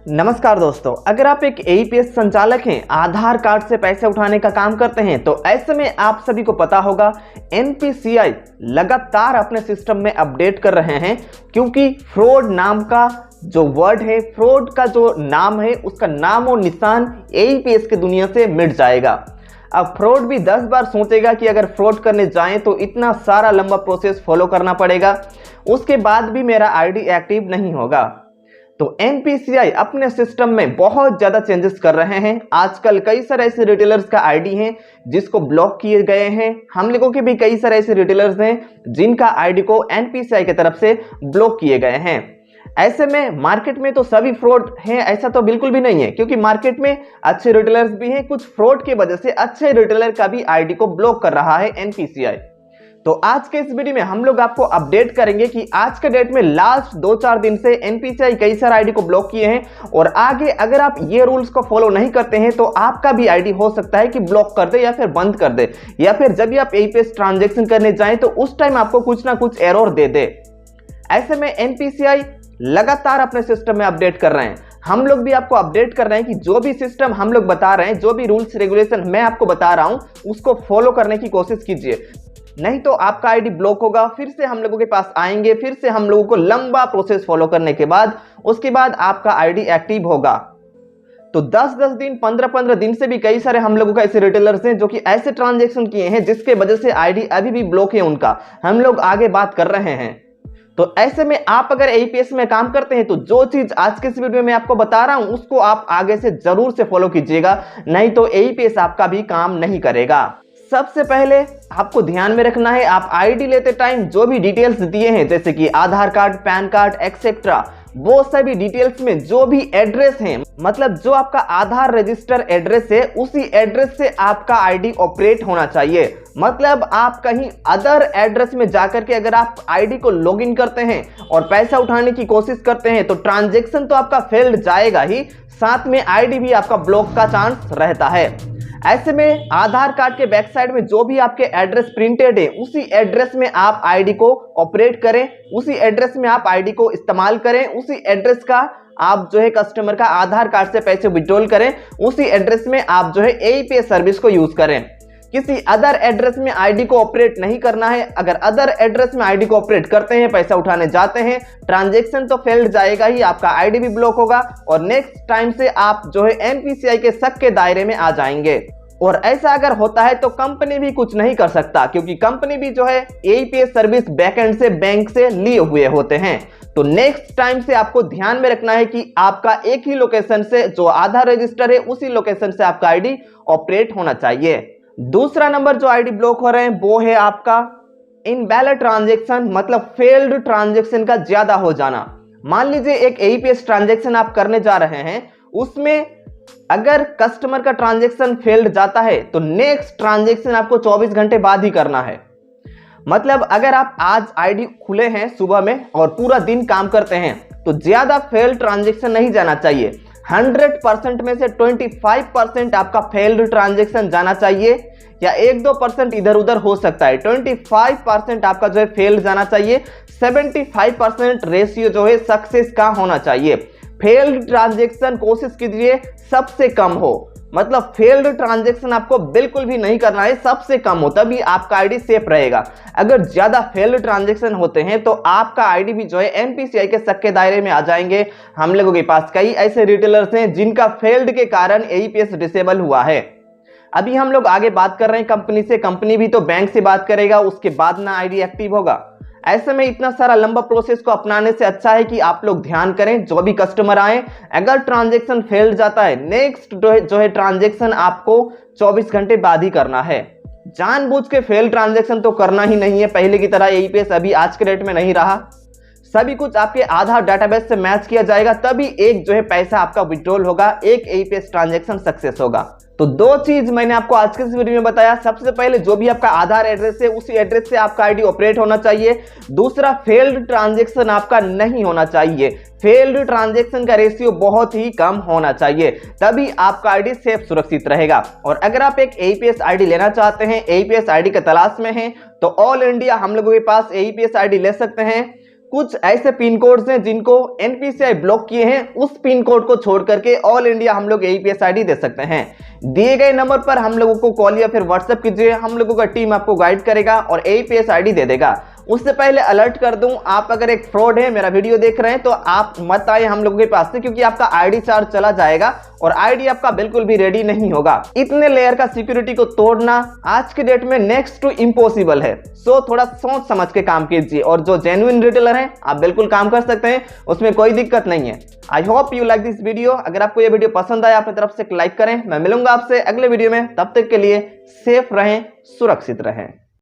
नमस्कार दोस्तों, अगर आप एक एईपीएस संचालक हैं, आधार कार्ड से पैसे उठाने का काम करते हैं तो ऐसे में आप सभी को पता होगा एनपीसीआई लगातार अपने सिस्टम में अपडेट कर रहे हैं क्योंकि फ्रॉड नाम का जो वर्ड है, फ्रॉड का जो नाम है, उसका नाम और निशान एईपीएस की दुनिया से मिट जाएगा। अब फ्रॉड भी 10 बार सोचेगा कि अगर फ्रॉड करने जाएं तो इतना सारा लंबा प्रोसेस फॉलो करना पड़ेगा, उसके बाद भी मेरा आईडी एक्टिव नहीं होगा। तो एनपीसीआई अपने सिस्टम में बहुत ज्यादा चेंजेस कर रहे हैं। आजकल कई सारे ऐसे रिटेलर्स का आईडी हैं जिसको ब्लॉक किए गए हैं। हम लोगों के भी कई सारे ऐसे रिटेलर्स हैं जिनका आईडी को एनपीसीआई की तरफ से ब्लॉक किए गए हैं। ऐसे में मार्केट में तो सभी फ्रॉड हैं ऐसा तो बिल्कुल भी नहीं है, क्योंकि मार्केट में अच्छे रिटेलर्स भी हैं। कुछ फ्रॉड की वजह से अच्छे रिटेलर का भी आईडी को ब्लॉक कर रहा है एनपीसीआई। तो आज के इस वीडियो में हम लोग आपको अपडेट करेंगे कि आज के डेट में लास्ट 2-4 दिन से एनपीसीआई कई सारे आईडी को ब्लॉक किए हैं और आगे अगर आप ये रूल्स को फॉलो नहीं करते हैं तो आपका भी आईडी हो सकता है कि ब्लॉक कर दे या फिर बंद कर दे, या फिर जब भी आप एईपीएस ट्रांजैक्शन करने जाएं तो उस टाइम आपको कुछ ना कुछ एरर दे दे। ऐसे में एनपीसीआई लगातार अपने सिस्टम में अपडेट कर रहे हैं। हम लोग भी आपको अपडेट कर रहे हैं कि जो भी सिस्टम हम लोग बता रहे हैं, जो भी रूल्स रेगुलेशन मैं आपको बता रहा हूं, उसको फॉलो करने की कोशिश कीजिए, नहीं तो आपका आईडी ब्लॉक होगा। फिर से हम लोगों के पास आएंगे, फिर से हम लोगों को लंबा प्रोसेस फॉलो करने के बाद उसके बाद आपका आईडी एक्टिव होगा। तो 10-10 दिन, 15-15 दिन से भी कई सारे हम लोगों का ऐसे रिटेलर्स हैं जो कि ऐसे ट्रांजैक्शन किए हैं जिसके वजह से आईडी अभी भी ब्लॉक है उनका। हम लोग आगे बात कर रहे हैं। तो ऐसे में आप अगर एईपीएस में काम करते हैं तो जो चीज आज के इस वीडियो में आपको बता रहा हूं उसको आप आगे से जरूर से फॉलो कीजिएगा, नहीं तो एईपीएस आपका भी काम नहीं करेगा। सबसे पहले आपको ध्यान में रखना है, आप आईडी लेते टाइम जो भी डिटेल्स दिए हैं जैसे कि आधार कार्ड, पैन कार्ड एक्सेट्रा, वो सभी डिटेल्स में जो भी एड्रेस है, मतलब जो आपका आधार रजिस्टर एड्रेस है, उसी एड्रेस से आपका आईडी ऑपरेट होना चाहिए। मतलब आप कहीं अदर एड्रेस में जाकर के अगर आप आईडी को लॉगिन करते हैं और पैसा उठाने की कोशिश करते हैं तो ट्रांजैक्शन तो आपका फेल्ड जाएगा ही, साथ में आईडी भी आपका ब्लॉक का चांस रहता है। ऐसे में आधार कार्ड के बैक साइड में जो भी आपके एड्रेस प्रिंटेड है उसी एड्रेस में आप आईडी को ऑपरेट करें, उसी एड्रेस में आप आईडी को इस्तेमाल करें, उसी एड्रेस का आप जो है कस्टमर का आधार कार्ड से पैसे विड्रॉल करें, उसी एड्रेस में आप जो है एईपीएस सर्विस को यूज करें। किसी अदर एड्रेस में आईडी को ऑपरेट नहीं करना है। अगर अदर एड्रेस में आईडी को ऑपरेट करते हैं, पैसा उठाने जाते हैं, ट्रांजैक्शन तो फेल्ड जाएगा ही, आपका आईडी भी ब्लॉक होगा और नेक्स्ट टाइम से आप जो है एनपीसीआई के शक के दायरे में आ जाएंगे। और ऐसा अगर होता है तो कंपनी भी कुछ नहीं कर सकता, क्योंकि कंपनी भी जो है एईपीएस सर्विस बैकएंड से बैंक से लिए हुए होते हैं। तो नेक्स्ट टाइम से आपको ध्यान में रखना है कि आपका एक ही लोकेशन से जो आधार रजिस्टर है उसी लोकेशन से आपका आईडी ऑपरेट होना चाहिए। दूसरा नंबर जो आईडी ब्लॉक हो रहे हैं वो है आपका इनवैलिड ट्रांजैक्शन, मतलब फेल्ड ट्रांजैक्शन का ज्यादा हो जाना। मान लीजिए एक एईपीएस ट्रांजैक्शन आप करने जा रहे हैं, उसमें अगर कस्टमर का ट्रांजैक्शन फेल्ड जाता है तो नेक्स्ट ट्रांजैक्शन आपको 24 घंटे बाद ही करना है। मतलब अगर आप आज आईडी खुले हैं सुबह में और पूरा दिन काम करते हैं तो ज्यादा फेल्ड ट्रांजैक्शन नहीं जाना चाहिए। 100% में से 25% आपका फेल्ड ट्रांजैक्शन जाना चाहिए, या 1-2% इधर उधर हो सकता है। 25% आपका जो है फेल्ड जाना चाहिए। 75% रेशियो जो है सक्सेस का होना चाहिए। फेल्ड ट्रांजैक्शन कोशिश कीजिए सबसे कम हो, मतलब फेल्ड ट्रांजैक्शन आपको बिल्कुल भी नहीं करना है, सबसे कम हो, तभी आपका आईडी सेफ रहेगा। अगर ज्यादा फेल्ड ट्रांजैक्शन होते हैं तो आपका आईडी भी जो है एनपीसीआई के शक के दायरे में आ जाएंगे। हम लोगों के पास कई ऐसे रिटेलर्स हैं जिनका फेल्ड के कारण एईपीएस डिसेबल हुआ है। अभी हम लोग आगे बात कर रहे हैं कंपनी से, कंपनी भी तो बैंक से बात करेगा, उसके बाद ना आईडी एक्टिव होगा। ऐसे में इतना सारा लंबा प्रोसेस को अपनाने से अच्छा है कि आप लोग ध्यान करें, जो भी कस्टमर आए, अगर ट्रांजैक्शन फेल्ड जाता है नेक्स्ट जो है ट्रांजैक्शन आपको 24 घंटे बाद ही करना है। जानबूझ के फेल ट्रांजैक्शन तो करना ही नहीं है। पहले की तरह एईपीएस अभी आज के डेट में नहीं रहा। सभी कुछ आपके आधार डाटाबेस से मैच किया जाएगा, तभी एक जो है पैसा आपका विड्रॉल होगा, एक एईपीएस ट्रांजैक्शन सक्सेस होगा। तो दो चीज मैंने आपको आज के इस वीडियो में बताया। सबसे पहले जो भी आपका आधार एड्रेस है उसी एड्रेस से आपका आईडी ऑपरेट होना चाहिए। दूसरा, फेल्ड ट्रांजैक्शन आपका नहीं होना चाहिए। फेल्ड ट्रांजैक्शन का रेशियो बहुत ही कम होना चाहिए, तभी आपका आईडी सेफ सुरक्षित रहेगा। और अगर आप एक एईपीएस आईडी लेना चाहते हैं, एईपीएस आईडी की तलाश में हैं, तो ऑल इंडिया हम लोगों के पास एईपीएस आईडी ले सकते हैं। कुछ ऐसे पिन कोड्स हैं जिनको एनपीसीआई ब्लॉक किए हैं, उस पिन कोड को छोड़ करके ऑल इंडिया हम लोग एईपीएस आईडी दे सकते हैं। दिए गए नंबर पर हम लोगों को कॉल या फिर व्हाट्सएप कीजिए, हम लोगों का टीम आपको गाइड करेगा और एईपीएस आईडी दे देगा। उससे पहले अलर्ट कर दूं, आप अगर एक फ्रॉड है, मेरा वीडियो देख रहे हैं, तो आप मत आए हम लोगों के पास से, क्योंकि आपका आईडी चार्ज चला जाएगा और आईडी आपका बिल्कुल भी रेडी नहीं होगा। इतने लेयर का सिक्योरिटी को तोड़ना आज के डेट में नेक्स्ट टू इम्पॉसिबल है। सो थोड़ा सोच समझ के काम कीजिए और जो जेन्युइन रिटेलर हैं आप बिल्कुल काम कर सकते हैं, उसमें कोई दिक्कत नहीं है। I hope you like this video. अगर आपको ये वीडियो पसंद आया अपनी तरफ से एक लाइक करें। मैं मिलूंगा आपसे अगले वीडियो में, तब तक के लिए सेफ रहें, सुरक्षित रहें।